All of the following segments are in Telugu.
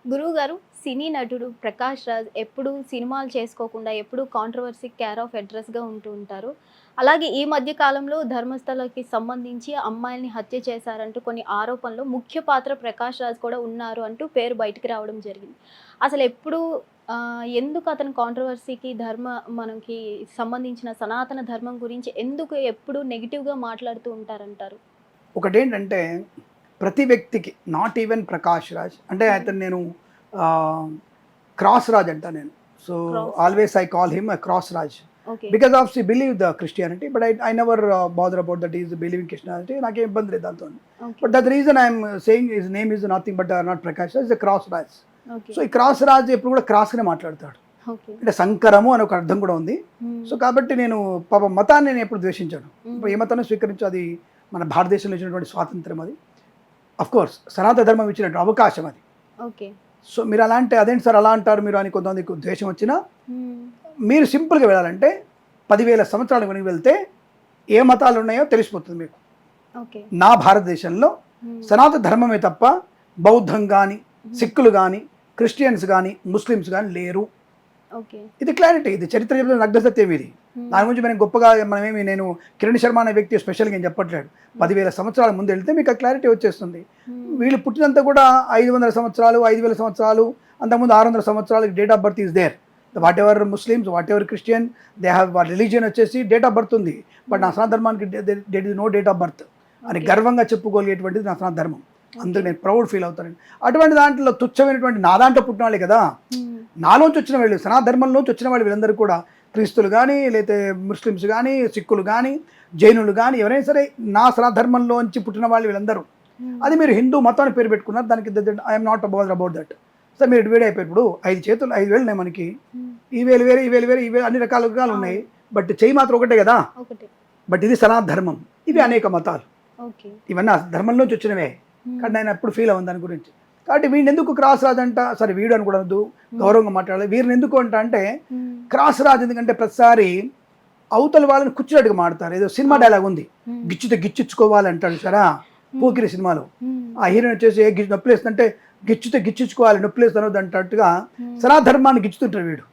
గురువు గారు, సినీ నటుడు ప్రకాష్ రాజ్ ఎప్పుడు సినిమాలు చేసుకోకుండా ఎప్పుడు కాంట్రవర్సీ కేర్ ఆఫ్ అడ్రస్‌గా ఉంటూ ఉంటారు. అలాగే ఈ మధ్య కాలంలో ధర్మస్థలకి సంబంధించి అమ్మాయిల్ని హత్య చేశారంటూ కొన్ని ఆరోపణలు ముఖ్య పాత్ర ప్రకాష్ రాజ్ కూడా ఉన్నారు అంటూ పేరు బయటికి రావడం జరిగింది. అసలు ఎప్పుడు ఎందుకు అతను కాంట్రవర్సీకి మనకి సంబంధించిన సనాతన ధర్మం గురించి ఎందుకు ఎప్పుడు నెగెటివ్‌గా మాట్లాడుతూ ఉంటారంటారు? ఒకటేంటంటే ప్రతి వ్యక్తికి నాట్ ఈవెన్ ప్రకాష్ రాజ్ అంటే అతను నేను క్రాస్ రాజ్ అంటా నేను. So always I call him cross Raj because of సి believe the Christianity but I never bother about that is believing Christianity. నాకేం ఇబ్బంది లేదు దాంతో. But that reason I'm saying his name is nothing but not Prakash Raj, is cross Raj. So ఈ క్రాస్ రాజ్ ఎప్పుడు కూడా క్రాస్గానే మాట్లాడతాడు. అంటే సంకరము అని ఒక అర్థం కూడా ఉంది. సో కాబట్టి నేను పాప మతాన్ని నేను ఎప్పుడు ద్వేషించాను. ఏ మతాన్ని స్వీకరించు, అది మన భారతదేశంలో ఇచ్చినటువంటి స్వాతంత్రం, అది అఫ్ కోర్స్ సనాతన ధర్మం ఇచ్చినటువంటి అవకాశం అది. సో మీరు అలా అంటే అదేంటి సార్ అలా అంటారు మీరు అని కొంతమందికి ద్వేషం వచ్చినా, మీరు సింపుల్గా వెళ్ళాలంటే 10,000 సంవత్సరాల వెనక్కి వెళ్తే ఏ మతాలు ఉన్నాయో తెలిసిపోతుంది మీకు. నా భారతదేశంలో సనాతన ధర్మమే తప్ప బౌద్ధం కానీ, సిక్కులు కానీ, క్రిస్టియన్స్ కానీ, ముస్లిమ్స్ కానీ లేరు. ఇది క్లారిటీ, ఇది చరిత్ర చెప్తున్న నగ్న సత్యం ఇది. దాని గురించి మనం గొప్పగా మనమేమి, నేను కిరణ్ శర్మ అనే వ్యక్తి స్పెషల్గా ఏం చెప్పట్లేదు. 10,000 సంవత్సరాల ముందు వెళ్తే మీకు ఆ క్లారిటీ వచ్చేస్తుంది. వీళ్ళు పుట్టినంత కూడా 500 సంవత్సరాలు, 5,000 సంవత్సరాలు, అంతకుముందు 600 సంవత్సరాలు date of birth is there. Whatever Muslims, whatever Christian, they have వాళ్ళ రిలీజియన్ వచ్చేసి డేట్ ఆఫ్ బర్త్ ఉంది. బట్ నా సనాతన ధర్మానికి date is no date of birth అని గర్వంగా చెప్పుకోగలిగేటువంటిది నా సనాతన ధర్మం. అందుకు నేను ప్రౌడ్ ఫీల్ అవుతాను. అటువంటి దాంట్లో తుచ్చమైనటువంటి నా దాంట్లో పుట్టిన వాళ్ళే కదా, నాలోంచి వచ్చిన వాళ్ళు, సనాతన ధర్మంలోంచి వచ్చిన వాళ్ళు వీళ్ళందరూ కూడా, క్రీస్తులు కానీ, లేకపోతే ముస్లిమ్స్ కానీ, సిక్కులు కానీ, జైనులు కానీ, ఎవరైనా సరే నా సనాతన ధర్మంలోంచి పుట్టిన వాళ్ళు వీళ్ళందరూ. అది మీరు హిందూ మతాన్ని పేరు పెట్టుకున్నారు, దానికి I'm not about that. Sir మీరు డివైడ్ అయిపోయి ఇప్పుడు 5 చేతులు 5 వేలు ఉన్నాయి మనకి, ఈ వేలు వేరే, ఈ వేలు వేరే, ఈ వేలు అన్ని రకాలుగా ఉన్నాయి. బట్ చెయ్యి మాత్రం ఒకటే కదా. బట్ ఇది సనాతన ధర్మం, ఇవి అనేక మతాలు, ఇవన్నీ ధర్మంలోంచి వచ్చినవే. కానీ నేను ఎప్పుడు ఫీల్ అవ్వను దాని గురించి. కాబట్టి వీడిని ఎందుకు క్రాస్ రాజ్ అంట, సరే వీడు అనుకోవద్దు, గౌరవంగా మాట్లాడాలి. వీరిని ఎందుకు అంటే క్రాస్ రాజ్ ఎందుకంటే ప్రతిసారి అవతల వాళ్ళని కూర్చున్నట్టుగా మాడతారు. ఏదో సినిమా డైలాగ్ ఉంది, గిచ్చితే గిచ్చుకోవాలంటాడు సరా పోకిరి సినిమాలో. ఆ హీరోయిన్ వచ్చేసి నొప్పి వేస్తుందంటే గిచ్చితే గిచ్చుకోవాలి, నొప్పి వేస్తుంది అనొద్దు అంటట్టుగా సనాతన ధర్మాన్ని గిచ్చుతుంటాడు వీడు.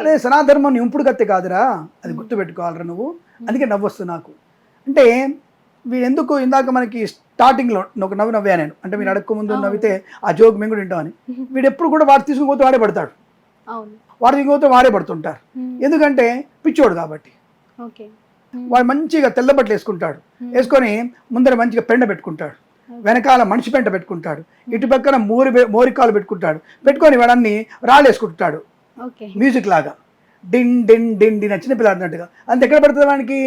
అదే సనాతన ధర్మాన్ని ఇంపుడు కత్తే కాదురా, అది గుర్తుపెట్టుకోవాలరా నువ్వు. అందుకే నవ్వొస్తుంది నాకు. అంటే వీడు ఎందుకు, ఇందాక మనకి స్టార్టింగ్లో ఒక నవ్వా నేను, అంటే మీరు అడగక ముందు నవ్వితే ఆ జోక్ మేము కూడా వింటామని. వీడు ఎప్పుడు కూడా వాడు తీసుకుని పోతే వాడే పడతాడు, వాడు తీసుకుపోతే వాడే పడుతుంటారు. ఎందుకంటే పిచ్చోడు కాబట్టి. వాడు మంచిగా తెల్ల బట్టలు వేసుకుంటాడు, వేసుకొని ముందర మంచిగా పెండ పెట్టుకుంటాడు, వెనకాల మనిషి పెంట పెట్టుకుంటాడు, ఇటు పక్కన మోరికాలు పెట్టుకొని వాడన్ని రాళ్ళు వేసుకుంటాడు మ్యూజిక్ లాగా, డిన్ డిన్ డిన్ డిన్ చిన్న పిల్ల ఆడినట్టుగా. అంత ఎక్కడ పడుతుంది వానికి,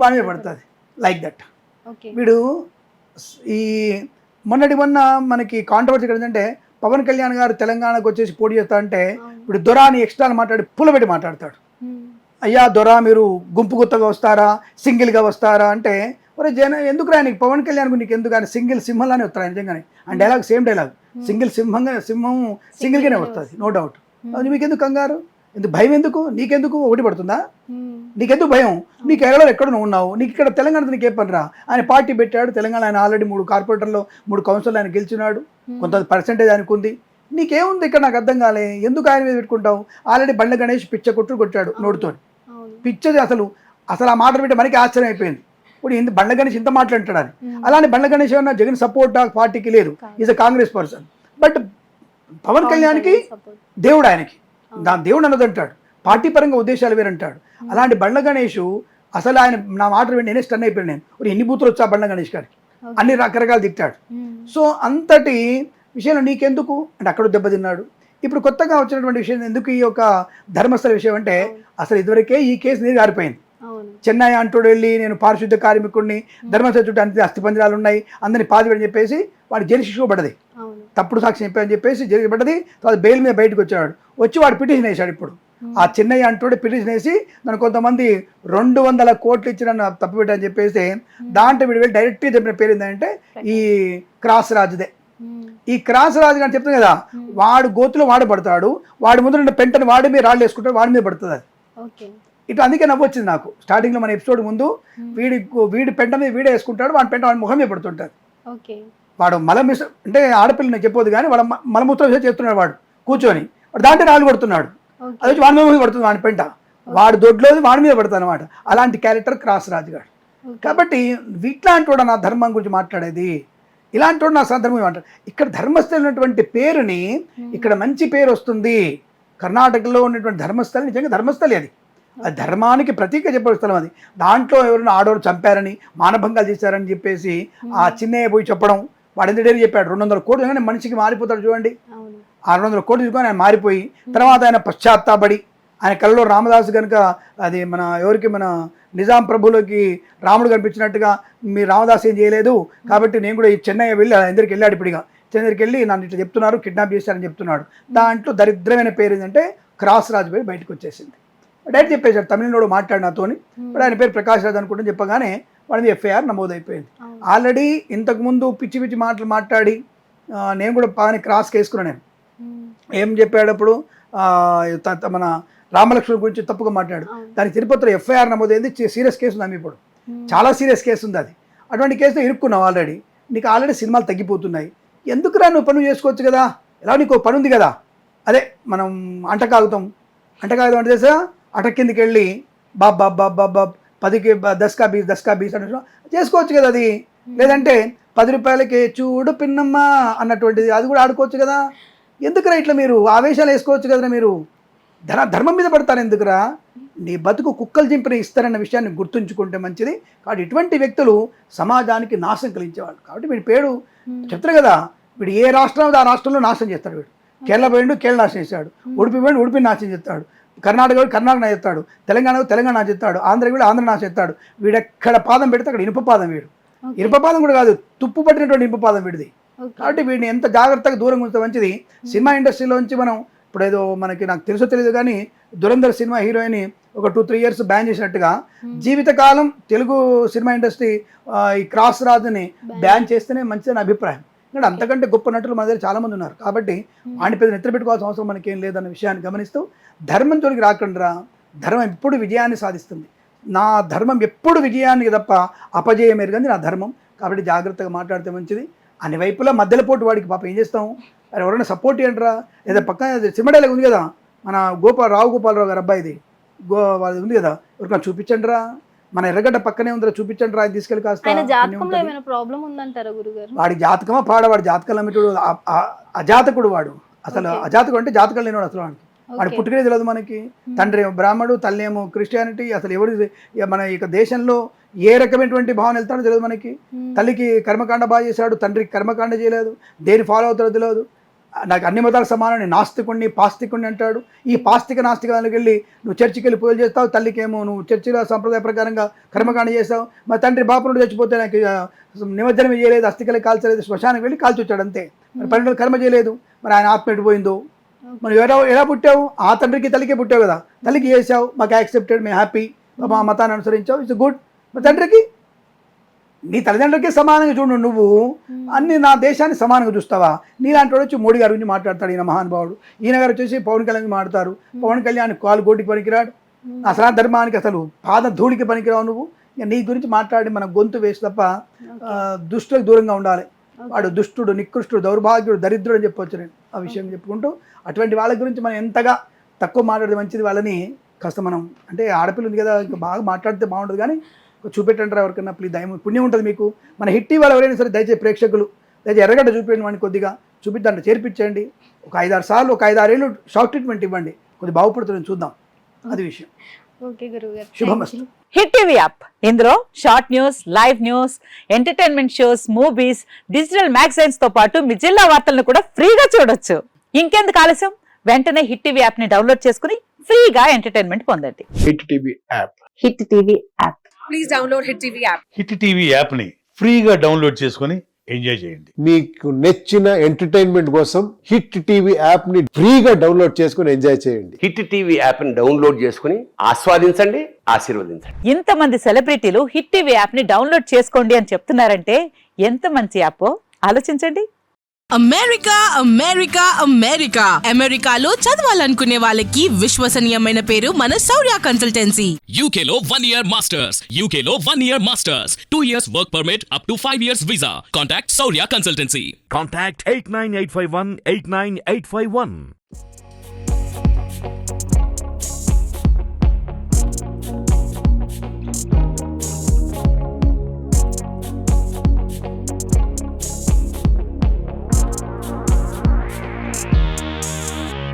వాడి మీద పడుతుంది లైక్ దట్. వీడు ఈ మొన్న మనకి కాంట్రవర్సీ ఏంటంటే పవన్ కళ్యాణ్ గారు తెలంగాణకు వచ్చేసి పోటీ చేస్తా అంటే ఇప్పుడు దొరాని ఎక్స్ట్రా మాట్లాడి పుల్లబెట్టి మాట్లాడతాడు. అయ్యా దొరా మీరు గుంపు గుత్తగా వస్తారా, సింగిల్గా వస్తారా అంటే, ఒరే ఎందుకు రా నీకు పవన్ కళ్యాణ్ నీకు ఎందుకు, కానీ సింగిల్ సింహంలానే వస్తారా నిజంగానే. And dialogue same dialogue, single సింహం సింగిల్గానే వస్తుంది, నో డౌట్. అది మీకు ఎందుకు కంగారు, ఎందుకు భయం, ఎందుకు నీకెందుకు, ఒకటి పడుతుందా నీకెందుకు భయం, నీకు ఎక్కడ నువ్వు ఉన్నావు, నీకు ఇక్కడ తెలంగాణ నీకు ఏ పనిరా. ఆయన పార్టీ పెట్టాడు తెలంగాణ, ఆయన ఆల్రెడీ 3 కార్పొరేటర్లో 3 కౌన్సిల్ ఆయన గెలిచినాడు, కొంత పర్సెంటేజ్ ఆయనకు ఉంది. నీకేముంది ఇక్కడ, నాకు అర్థం కాలే, ఎందుకు ఆయన మీద పెట్టుకుంటావు. ఆల్రెడీ బండ్ల గణేష్ పిచ్చ కొట్టాడు నోటితో, పిచ్చది అసలు ఆ మాటలు పెట్టి మనకి ఆశ్చర్యం అయిపోయింది. ఇప్పుడు బండ్ల గణేష్ ఇంత మాట్లాంటాడు అని. అలానే బండ్ల గణేష్ ఏమన్నా జగన్ సపోర్ట్ పార్టీకి లేదు, is a Congress person. But Pavan కళ్యాణ్కి దేవుడు, ఆయనకి దాని దేవుడు అన్నదంటాడు, పార్టీ పరంగా ఉద్దేశాలు వేరంటాడు. అలాంటి బండ్ల గణేష్ అసలు ఆయన నా మాట వింటే నేనే స్టన్ అయిపోయాను. నేను ఎన్ని బూతులు వచ్చా బండ్ల గణేష్ గారికి, అన్ని రకరకాలు తిట్టాడు. సో అంతటి విషయంలో నీకెందుకు అంటే అక్కడ దెబ్బతిన్నాడు. ఇప్పుడు కొత్తగా వచ్చినటువంటి విషయం ఎందుకు ఈ యొక్క ధర్మస్థల విషయం అంటే, అసలు ఇదివరకే ఈ కేసు నీరు గారిపోయింది. చెన్నై అంటోడు వెళ్ళి నేను పారిశుద్ధ కార్మికుడిని, ధర్మస్థల చుట్టూ అంతే అస్థిపంజరాలు ఉన్నాయి, అందరినీ పాతిపెట్టని చెప్పేసి వాడు జైలు శిక్ష పడ్డది, తప్పుడు సాక్షి చెప్పాయని చెప్పేసి జైలు పడ్డది. తర్వాత బెయిల్ మీద బయటకు వచ్చి వాడు పిటిషన్ వేశాడు. ఇప్పుడు ఆ చెన్నై అంటోడు పిటిషన్ వేసి నన్ను కొంతమంది 200 కోట్లు ఇచ్చి నన్ను తప్పు పెట్టని చెప్పేసి, దాంట్లో వీడు వెళ్ళి డైరెక్ట్గా చెప్పిన పేరు ఏంటంటే ఈ క్రాస్ రాజుదే. ఈ క్రాస్ రాజు అని చెప్తుంది కదా, వాడు గోతులో వాడు పడతాడు, వాడి ముందు పెంటని వాడి మీద రాళ్ళు వేసుకుంటాడు, వాడి మీద పడుతుంది అది. ఇట్లా అందుకే నవ్వొచ్చింది నాకు స్టార్టింగ్ లో మన ఎపిసోడ్ ముందు. వీడి పెంట మీద వీడే వేసుకుంటాడు, వాడి పెంట వాడి ముఖం మీద పడుతుంటాడు. వాడు అంటే ఆడపిల్ల నేను చెప్పొద్దు కానీ వాడు మలమూత్రం చేస్తున్నాడు వాడు కూర్చొని, వాడు దాంట్లో రాళ్ళు కొడుతున్నాడు, అది వచ్చి వాడి మీద పడుతుంది, వాడి పెంట వాడు దొడ్లోది వాడి మీద పడుతుంది అనమాట. అలాంటి క్యారెక్టర్ క్రాస్ రాజు గారు. కాబట్టి ఇట్లాంటి వాడు నా ధర్మం గురించి మాట్లాడేది, ఇలాంటి వాడు నా సందర్భం మాట్లాడు. ఇక్కడ ధర్మస్థలి ఉన్నటువంటి పేరుని ఇక్కడ మంచి పేరు వస్తుంది. కర్ణాటకలో ఉన్నటువంటి ధర్మస్థలి నిజంగా ధర్మస్థలి, అది ధర్మానికి ప్రతీక చెప్పే స్థలం అది. దాంట్లో ఎవరైనా ఆడవారు చంపారని మానభంగాలు చేశారని చెప్పేసి ఆ చిన్నయ్య పోయి చెప్పడం, వాడు ఎంత డేరీ చెప్పాడు 200 కోట్లు కానీ మనిషికి మారిపోతాడు చూడండి. 600 కోట్లు తీసుకొని ఆయన మారిపోయి తర్వాత ఆయన పశ్చాత్తాపడి ఆయన కళ్ళలో రామదాసు కనుక అది మన ఎవరికి మన నిజాం ప్రభులోకి రాముడు కనిపించినట్టుగా మీ రామదాస్ ఏం చేయలేదు కాబట్టి నేను కూడా ఈ చెన్నై వెళ్ళి అందరికి వెళ్ళాడు. ఇప్పుడుగా చెన్నైకి వెళ్ళి నన్ను ఇట్లా చెప్తున్నారు, కిడ్నాప్ చేశారని చెప్తున్నాడు. దాంట్లో దరిద్రమైన పేరు ఏంటంటే క్రాస్ రాజు పేరు బయటకు వచ్చేసింది. డైరెక్ట్ చెప్పేశాడు, తమిళనాడు మాట్లాడి నాతోని, ఇప్పుడు ఆయన పేరు ప్రకాష్ రాజు అనుకుంటే చెప్పగానే వాడి ఎఫ్ఐఆర్ నమోదైపోయింది. ఆల్రెడీ ఇంతకుముందు పిచ్చి పిచ్చి మాటలు మాట్లాడి నేను కూడా బాగానే క్రాస్ కేసుకున్నాను. నేను ఏం చెప్పాడప్పుడు మన రామలక్ష్మణ్ గురించి తప్పుగా మాట్లాడు, దానికి తిరుపతిలో ఎఫ్ఐఆర్ నమోదైంది, సీరియస్ కేసు ఉంది. ఇప్పుడు చాలా సీరియస్ కేసు ఉంది అది. అటువంటి కేసులో ఇరుక్కున్నావు ఆల్రెడీ, నీకు ఆల్రెడీ సినిమాలు తగ్గిపోతున్నాయి, ఎందుకురా నువ్వు పనులు చేసుకోవచ్చు కదా, ఎలా నీకు పని ఉంది కదా. అదే మనం అంటకాగుతాం అంటే చేసా అట కిందికి వెళ్ళి బాబ్ 10కి 10 का 20 అని చేసుకోవచ్చు కదా అది. లేదంటే 10 రూపాయలకి చూడు పిన్నమ్మ అన్నటువంటిది అది కూడా ఆడుకోవచ్చు కదా. ఎందుకురా ఇట్లా మీరు ఆవేశాలు వేసుకోవచ్చు కదరా, మీరు ధర్మం మీద పడతారు ఎందుకురా. నీ బతుకు కుక్కలు చింపిన ఇస్తారన్న విషయాన్ని గుర్తుంచుకుంటే మంచిది. కాబట్టి ఇటువంటి వ్యక్తులు సమాజానికి నాశనం కలిగించేవాళ్ళు. కాబట్టి వీడి పేరు చెప్తారు కదా, వీడు ఏ రాష్ట్రం ఆ రాష్ట్రంలో నాశనం చేస్తాడు. వీడు కేరళ పోయిండు కేరళ నాశనం చేస్తాడు, ఉడిపి పోయిండు ఉడిపి నాశనం చేస్తాడు, కర్ణాటక కర్ణాటక నాశనం చేస్తాడు, తెలంగాణ నాశనం చేస్తాడు, ఆంధ్ర కూడా ఆంధ్ర నాశనం చేస్తాడు. వీడు ఎక్కడ పాదం పెడితే అక్కడ ఇనుప పాదం. వీడు ఇనుప పాదం కూడా కాదు, తుప్పు పట్టినటువంటి ఇనుప పాదం వీడిది. కాబట్టి వీడిని ఎంత జాగ్రత్తగా దూరంగా ఉంటే మంచిది. సినిమా ఇండస్ట్రీలోంచి మనం ఇప్పుడు ఏదో మనకి నాకు తెలుసో తెలియదు కానీ దురంధర్ సినిమా హీరోయిన్ ఒక 2-3 years బ్యాన్ చేసినట్టుగా జీవితకాలం తెలుగు సినిమా ఇండస్ట్రీ ఈ క్రాస్ రాజుని బ్యాన్ చేస్తేనే మంచిదని అభిప్రాయం. ఎందుకంటే అంతకంటే గొప్ప నటులు మన దగ్గర చాలామంది ఉన్నారు. కాబట్టి వాడిని పెద్ద నిద్ర పెట్టుకోవాల్సిన అవసరం మనకేం లేదన్న విషయాన్ని గమనిస్తూ ధర్మం జోలికి రాకుండా, ధర్మం ఎప్పుడు విజయాన్ని సాధిస్తుంది. నా ధర్మం ఎప్పుడు విజయానికి తప్ప అపజయం ఎరగంది నా ధర్మం. కాబట్టి జాగ్రత్తగా మాట్లాడితే మంచిది. అన్ని వైపులా మధ్యలో పోటీ వాడికి పాప ఏం చేస్తాం, అది ఎవరైనా సపోర్ట్ ఇవ్వండిరా. లేదా పక్కన సినిమాడేలాగా ఉంది కదా మన రావు గోపాలరావు గారు అబ్బాయిది వాళ్ళది ఉంది కదా, ఎవరికైనా చూపించండి రా, మన ఎర్రగడ్డ పక్కనే ఉందిరా చూపించండి రా, అది తీసుకెళ్ళి కాస్త. వాడి జాతకమా వాడి జాతకాలు అమ్మేటోడు అజాతకుడు. వాడు అసలు అజాతకుడు అంటే జాతకాలు లేనివాడు అసలు. వాడు పుట్టుకనే తెలియదు మనకి. తండ్రి ఏమో బ్రాహ్మడు, తల్లి ఏమో క్రిస్టియానిటీ. అసలు ఎవరు మన ఇక దేశంలో ఏ రకమైనటువంటి భావన వెళ్తాడో తెలియదు మనకి. తల్లికి కర్మకాండ బాగా చేశాడు, తండ్రికి కర్మకాండ చేయలేదు, దేని ఫాలో అవుతాడో తెలియదు. నాకు అన్ని మతాలకు సమానం, నాస్తికుడిని పాస్తికుడిని అంటాడు. ఈ పాస్తిక నాస్తికాలకు వెళ్ళి నువ్వు చర్చికి వెళ్ళి పూజలు చేస్తావు, తల్లికేమో నువ్వు చర్చిలో సంప్రదాయ ప్రకారంగా కర్మకాండ చేస్తావు. మా తండ్రి బాపు నుండి చచ్చిపోతే నాకు నిమజ్జనం చేయలేదు, అస్థికలు కాల్చలేదు, శ్మశానికి వెళ్ళి కాల్చి వచ్చాడు అంతే. మరి 12 కర్మ చేయలేదు, మరి ఆయన ఆత్మ ఎటుపోయిందో. మరి ఎలా పుట్టావు, ఆ తండ్రికి తల్లికే పుట్టావు కదా, తల్లికి చేసావు, మాకు యాక్సెప్టెడ్, మేము హ్యాపీ, మా మతాన్ని అనుసరించావు, ఇట్స్ గుడ్. మా తండ్రికి నీ తల్లిదండ్రులకే సమానంగా చూడు, నువ్వు అన్ని నా దేశాన్ని సమానంగా చూస్తావా. నీలాంటి వాడు వచ్చి మోడీ గారి గురించి మాట్లాడతాడు, ఈయన మహానుభావుడు. ఈయన గారు వచ్చేసి పవన్ కళ్యాణ్ మాట్లాడతారు. పవన్ కళ్యాణ్ కాలు గోటికి పనికిరాడు, అసలు ధర్మానికి అసలు పాద ధూళికి పనికిరావు నువ్వు. ఇక నీ గురించి మాట్లాడి మన గొంతు వేసి తప్ప దుష్టులకు దూరంగా ఉండాలి. వాడు దుష్టుడు, నికృష్టుడు, దౌర్భాగ్యుడు, దరిద్రుడు అని చెప్పవచ్చు. నేను ఆ విషయం చెప్పుకుంటూ అటువంటి వాళ్ళ గురించి మనం ఎంతగా తక్కువ మాట్లాడితే మంచిది. వాళ్ళని కాస్త మనం అంటే ఆడపిల్ల ఉంది కదా, ఇంకా బాగా మాట్లాడితే బాగుంటుంది. కానీ చూపెట్టంటారా ఎవరికైనా ప్లీజ్, దయం పుణ్యం ఉంటుంది మీకు. మన హిట్ వాళ్ళు ఎవరైనా సరే దయచేసి ప్రేక్షకులు దయచేసి ఎర్రగడ్డ చూపించండి, వాడిని కొద్దిగా చూపిద్దాంట చేర్పించండి. ఒక 5-6 సార్లు, ఒక 5-6 ఏళ్ళు షార్ట్ ట్రీట్మెంట్ ఇవ్వండి, కొద్దిగా బాగుపడుతుంది చూద్దాం. అది విషయం. శుభమస్తు. హిట్ టీవీ యాప్, ఇందులో short news, live news, entertainment shows, movies, digital magazines తో పాటు మీ జిల్లా వార్తలను కూడా ఫ్రీగా చూడొచ్చు. ఇంకెందుకు ఆలస్యం, వెంటనే హిట్ టీవీ యాప్ ని డౌన్లోడ్ చేసుకుని ఫ్రీగా ఎంటర్టైన్మెంట్ పొందండి. Hit TV app. Hit TV app. Please download hit TV app. Hit TV app ని ఫ్రీగా డౌన్లోడ్ చేసుకుని ఎంజాయ్ చేయండి. మీకు నచ్చిన ఎంటర్టైన్మెంట్ కోసం హిట్ టీవీ యాప్ ని ఫ్రీగా డౌన్లోడ్ చేసుకుని ఎంజాయ్ చేయండి. హిట్ టీవీ యాప్ ని డౌన్లోడ్ చేసుకుని ఆస్వాదించండి, ఆశీర్వదించండి. ఇంతమంది సెలబ్రిటీలు హిట్ టీవీ యాప్ ని డౌన్లోడ్ చేసుకోండి అని చెప్తున్నారంటే ఎంత మంచి యాప్ ఆలోచించండి. అమెరికా అమెరికా అమెరికా అమెరికాలో చదవాలనుకునే వాళ్ళకి విశ్వసనీయమైన పేరు మన శౌర్య కన్సల్టెన్సీ. UK లో 1 year masters. UK లో 1 year masters. 2 years work permit up to 5 years visa. Contact Saurya Consultancy. Contact 89851 89851.